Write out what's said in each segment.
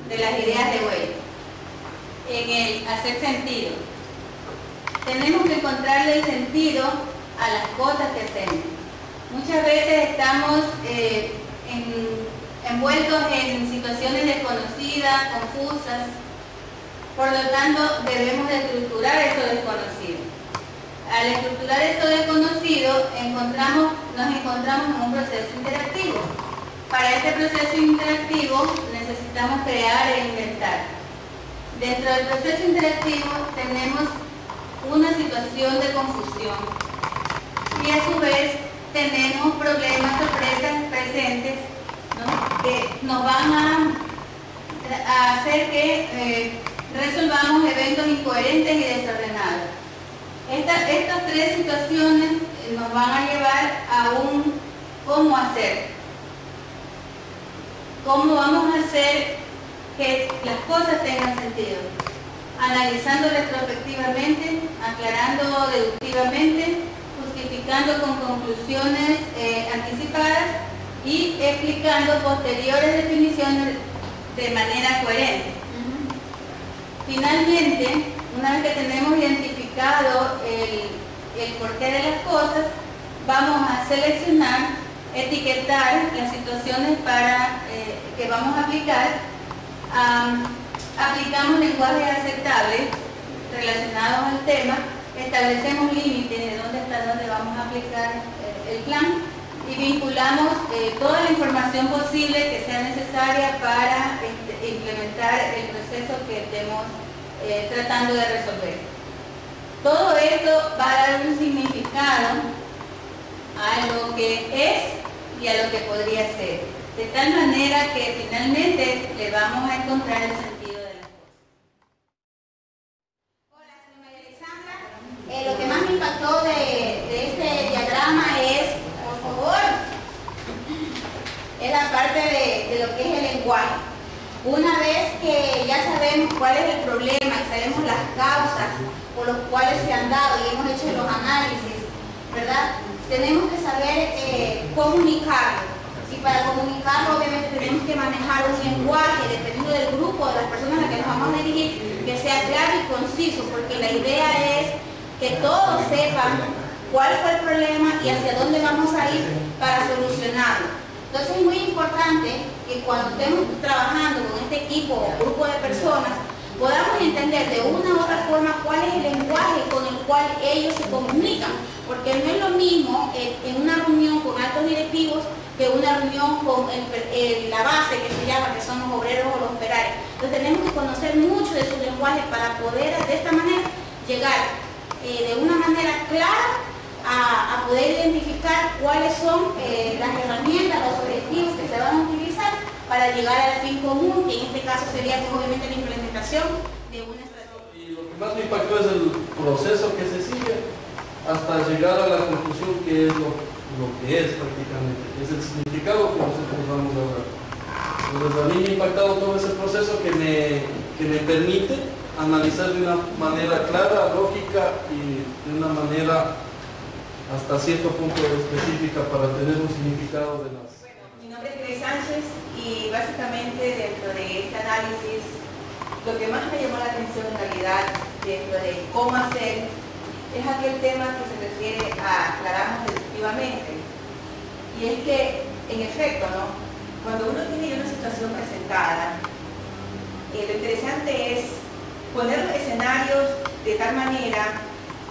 de las ideas de Weil, en el hacer sentido. Tenemos que encontrarle el sentido a las cosas que hacemos. Muchas veces estamos envueltos en situaciones desconocidas, confusas, por lo tanto debemos de estructurar eso desconocido. Al estructurar eso desconocido nos encontramos en un proceso interactivo. Para este proceso interactivo necesitamos crear e inventar. Dentro del proceso interactivo tenemos una situación de confusión y a su vez tenemos problemas, sorpresas presentes, ¿no?, que nos van a hacer que resolvamos eventos incoherentes y desordenados. Estas tres situaciones nos van a llevar a un cómo hacer. ¿Cómo vamos a hacer que las cosas tengan sentido? Analizando retrospectivamente, aclarando deductivamente, justificando con conclusiones anticipadas y explicando posteriores definiciones de manera coherente. Finalmente, una vez que tenemos identificado el porqué de las cosas, vamos a seleccionar, etiquetar las situaciones que vamos a aplicar. Aplicamos lenguajes aceptables relacionados al tema, establecemos límites de dónde hasta dónde vamos a aplicar el plan y vinculamos toda la información posible que sea necesaria para implementar el proceso que estemos tratando de resolver. Todo esto va a dar un significado a lo que es y a lo que podría ser, de tal manera que finalmente le vamos a encontrar el sentido de las cosas. Hola, soy María Alexandra. Lo que más me impactó de este diagrama es, por favor, es la parte de lo que es el lenguaje. Una vez que ya sabemos cuál es el problema y sabemos las causas por las cuales se han dado y hemos hecho los análisis, ¿verdad?, tenemos que saber comunicarlo. Y para comunicarlo obviamente tenemos que manejar un lenguaje, dependiendo del grupo de las personas a las que nos vamos a dirigir, que sea claro y conciso, porque la idea es que todos sepan cuál fue el problema y hacia dónde vamos a ir para solucionarlo. Entonces es muy importante que cuando estemos trabajando con este equipo o grupo de personas, podamos entender de una u otra forma cuál es el lenguaje con el cual ellos se comunican, porque no es lo mismo en una reunión con altos directivos que una reunión con la base, que se llama, que son los obreros o los operarios. Entonces tenemos que conocer mucho de su lenguaje para poder de esta manera llegar de una manera clara a poder identificar cuáles son las herramientas, los objetivos que se van a utilizar para llegar al fin común, que en este caso sería pues, obviamente la implementación de una estrategia. Y lo que más me impactó es el proceso que se sigue hasta llegar a la conclusión que es lo que es prácticamente, es el significado que nosotros vamos a dar. Entonces a mí me ha impactado todo ese proceso que me permite analizar de una manera clara, lógica y de una manera hasta cierto punto específica para tener un significado de las... Bueno, mi nombre es Grace Sánchez y básicamente dentro de este análisis lo que más me llamó la atención en realidad dentro de cómo hacer es aquel tema que se refiere a aclararnos deductivamente. Y es que, en efecto, ¿no?, cuando uno tiene una situación presentada, lo interesante es poner los escenarios de tal manera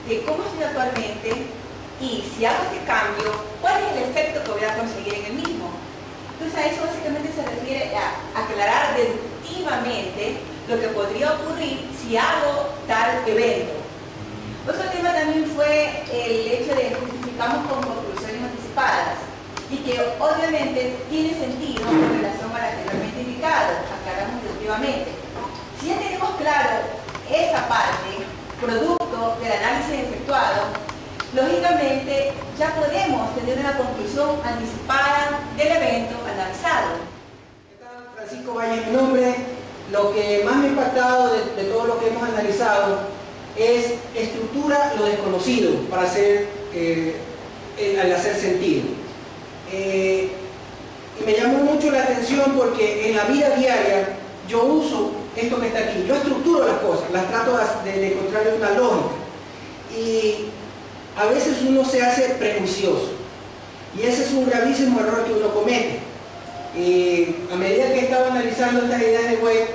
de cómo estoy actualmente y si hago este cambio, ¿cuál es el efecto que voy a conseguir en el mismo? Entonces a eso básicamente se refiere a aclarar deductivamente lo que podría ocurrir si hago tal evento. Otro tema también fue el hecho de que justificamos con conclusiones anticipadas y que obviamente tiene sentido en relación a la anteriormente indicado, aclaramos deductivamente. Si ya tenemos claro esa parte, producto del análisis efectuado, lógicamente ya podemos tener una conclusión anticipada del evento analizado. ¿Qué tal? Francisco Valle, mi nombre. Lo que más me ha impactado de todo lo que hemos analizado es estructura lo desconocido para hacer, al hacer sentido. Y me llamó mucho la atención porque en la vida diaria yo uso esto que está aquí, yo estructuro las cosas, las trato de encontrarle una lógica. Y a veces uno se hace prejuicioso. Y ese es un gravísimo error que uno comete. A medida que he estado analizando estas ideas de Wade,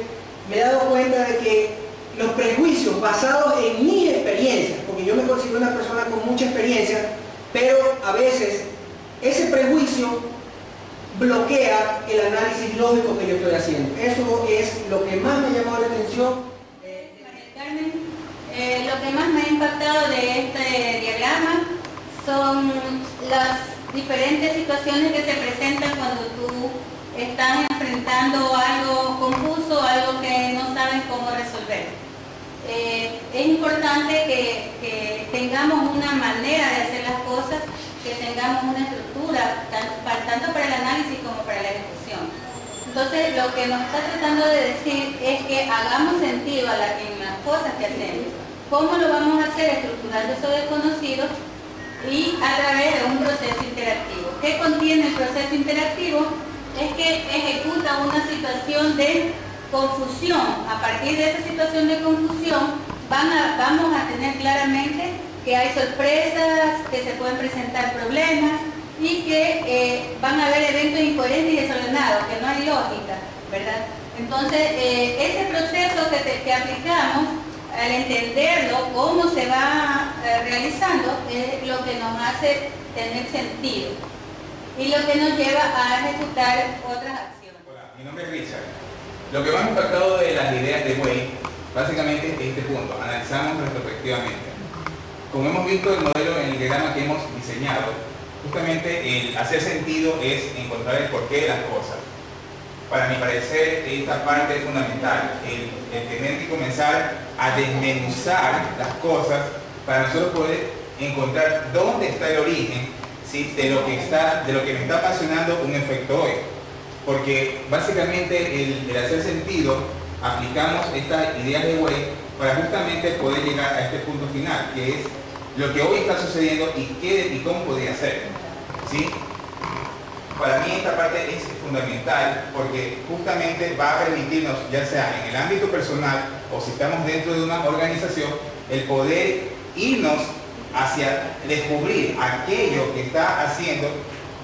me he dado cuenta de que los prejuicios basados en mi experiencia, porque yo me considero una persona con mucha experiencia, pero a veces ese prejuicio bloquea el análisis lógico que yo estoy haciendo. Eso es lo que más me llamó la atención. Carmen, lo que más me ha impactado de este diagrama son las diferentes situaciones que se presentan cuando tú estás enfrentando algo confuso, algo que no sabes cómo resolver. Es importante que tengamos una manera de hacer las cosas, que tengamos una estructura, tanto para el análisis como para la ejecución. Entonces, lo que nos está tratando de decir es que hagamos sentido en las cosas que hacemos. ¿Cómo lo vamos a hacer? Estructurando eso desconocido y a través de un proceso interactivo. ¿Qué contiene el proceso interactivo? Es que ejecuta una situación de confusión. A partir de esa situación de confusión vamos a tener claramente que hay sorpresas, que se pueden presentar problemas y que van a haber eventos incoherentes y desordenados, que no hay lógica, ¿verdad? Entonces, ese proceso que aplicamos, al entenderlo, cómo se va realizando, es lo que nos hace tener sentido y lo que nos lleva a ejecutar otras acciones. Hola, mi nombre es Richard. Lo que más me ha impactado de las ideas de Wade, básicamente es este punto, analizamos retrospectivamente. Como hemos visto el modelo en el diagrama que hemos diseñado, justamente el hacer sentido es encontrar el porqué de las cosas. Para mi parecer, esta parte es fundamental, el tener que comenzar a desmenuzar las cosas para nosotros poder encontrar dónde está el origen, ¿sí?, de lo que me está apasionando un efecto hoy. Porque básicamente el hacer sentido, aplicamos estas ideas de Wade para justamente poder llegar a este punto final, que es lo que hoy está sucediendo y cómo podría ser, ¿sí? Para mí esta parte es fundamental porque justamente va a permitirnos, ya sea en el ámbito personal o si estamos dentro de una organización, el poder irnos hacia descubrir aquello que está haciendo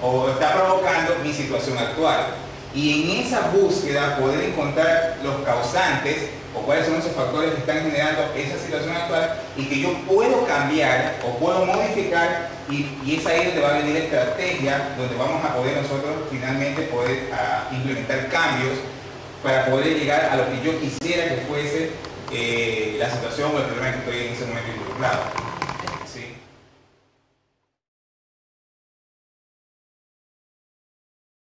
o está provocando mi situación actual. Y en esa búsqueda poder encontrar los causantes o cuáles son esos factores que están generando esa situación actual y que yo puedo cambiar o puedo modificar, y es ahí donde va a venir la estrategia, donde vamos a poder nosotros finalmente poder implementar cambios para poder llegar a lo que yo quisiera que fuese la situación o el problema que estoy en ese momento involucrado.